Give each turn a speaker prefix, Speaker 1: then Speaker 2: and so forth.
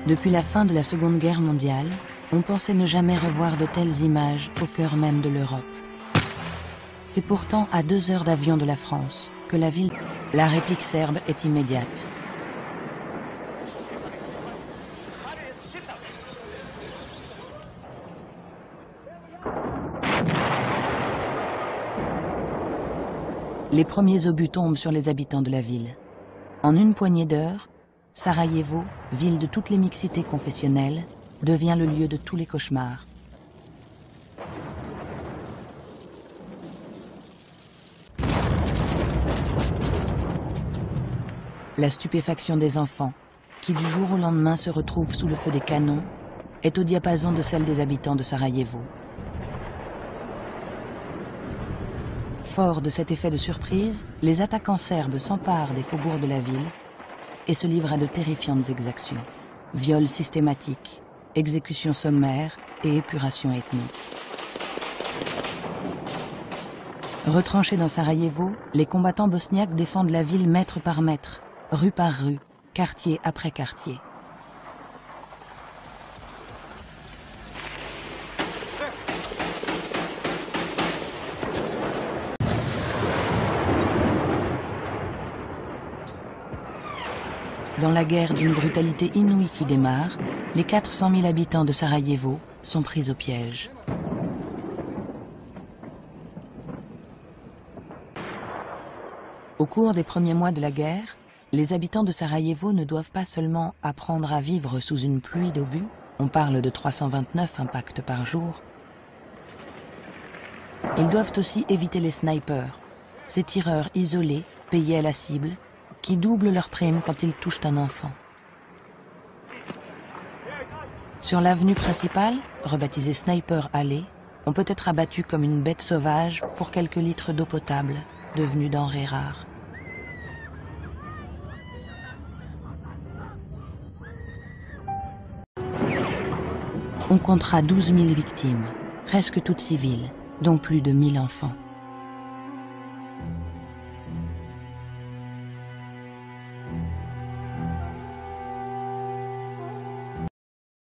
Speaker 1: Depuis la fin de la Seconde Guerre mondiale, on pensait ne jamais revoir de telles images au cœur même de l'Europe. C'est pourtant à 2 heures d'avion de la France que la ville... La réplique serbe est immédiate. Les premiers obus tombent sur les habitants de la ville. En une poignée d'heures, Sarajevo, ville de toutes les mixités confessionnelles, devient le lieu de tous les cauchemars. La stupéfaction des enfants, qui du jour au lendemain se retrouvent sous le feu des canons, est au diapason de celle des habitants de Sarajevo. Forts de cet effet de surprise, les attaquants serbes s'emparent des faubourgs de la ville et se livrent à de terrifiantes exactions. Viols systématiques, exécutions sommaires et épuration ethnique. Retranchés dans Sarajevo, les combattants bosniaques défendent la ville mètre par mètre, rue par rue, quartier après quartier. Dans la guerre d'une brutalité inouïe qui démarre, les 400 000 habitants de Sarajevo sont pris au piège. Au cours des premiers mois de la guerre, les habitants de Sarajevo ne doivent pas seulement apprendre à vivre sous une pluie d'obus, on parle de 329 impacts par jour, ils doivent aussi éviter les snipers, ces tireurs isolés, payés à la cible, qui doublent leur prime quand ils touchent un enfant. Sur l'avenue principale, rebaptisée Sniper Alley, on peut être abattu comme une bête sauvage pour quelques litres d'eau potable, devenue denrée rare. On comptera 12 000 victimes, presque toutes civiles, dont plus de 1000 enfants.